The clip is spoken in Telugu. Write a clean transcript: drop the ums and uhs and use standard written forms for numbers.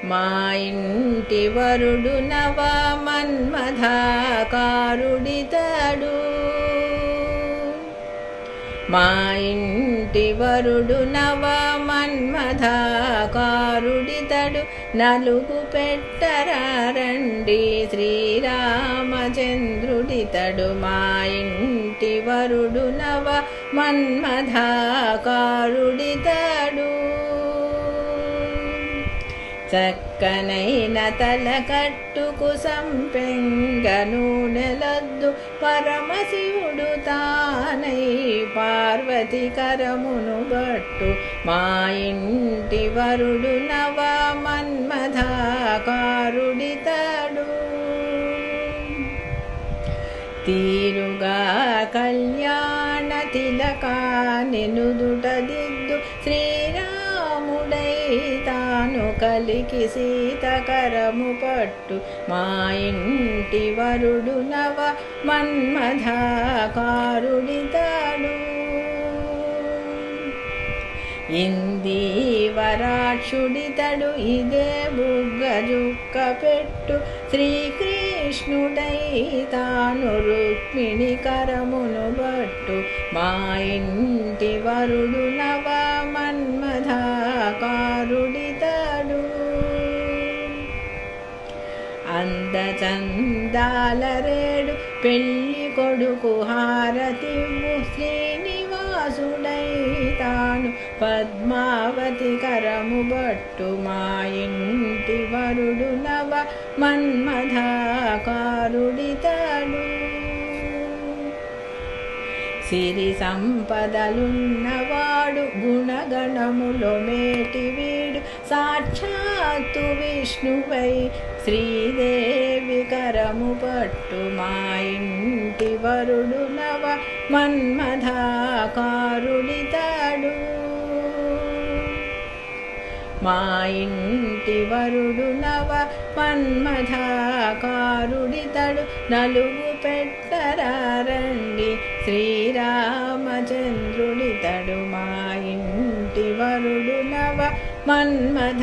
మా ఇంటి వరుడు నవ మన్మథాకారుడితడు మా ఇంటి వరుడు నవ మన్మథాకారుడితడు నలుగు పెట్టరారండి శ్రీరామచంద్రుడితడు మా ఇంటి వరుడు నవ మన్మథాకారుడితడు చక్కనైన తలకట్టుకు సంపెంగ నూనెలద్దు పరమశివుడు తానై పార్వతి కరమును బట్టు మా ఇంటి వరుడు నవ మన్మథాకారుడితడు తీరుగా కళ్యాణ తిలకాని నుదుట దిద్దు శ్రీరాముడై తాను కలికి సీతకరము పట్టు మా ఇంటి వరుడు నవ మన్మథాకారుడితడు ఇందీవరాక్షుడితడు ఇదే బుగ్గ జుక్క పెట్టు శ్రీకృష్ణుడై తాను రుక్మిణి కరమును బట్టు మా ఇంటి వరుడు నవ మన్మథాకారుడితడు అందచందాల రేడు పెళ్ళి కొడుకు హారతివ్వు శ్రీనివాసుడై తాను పద్మావతి కరము బట్టు మా ఇంటి వరుడు నవ మన్మథాకారుడితడు సిరి సంపదలున్నవాడు గుణగణములో మేటి వీడు సాక్షాత్తు విష్ణువై శ్రీదేవి కరము పట్టు మా ఇంటి వరుడు నవ మన్మథాకారుడితడు మా ఇంటి వరుడు నవ మన్మథాకారుడితడు నలుగు పెట్టరారండి శ్రీరామచంద్రుడితడు మా ఇంటి వరుడు నవ మన్మథాకారుడితడు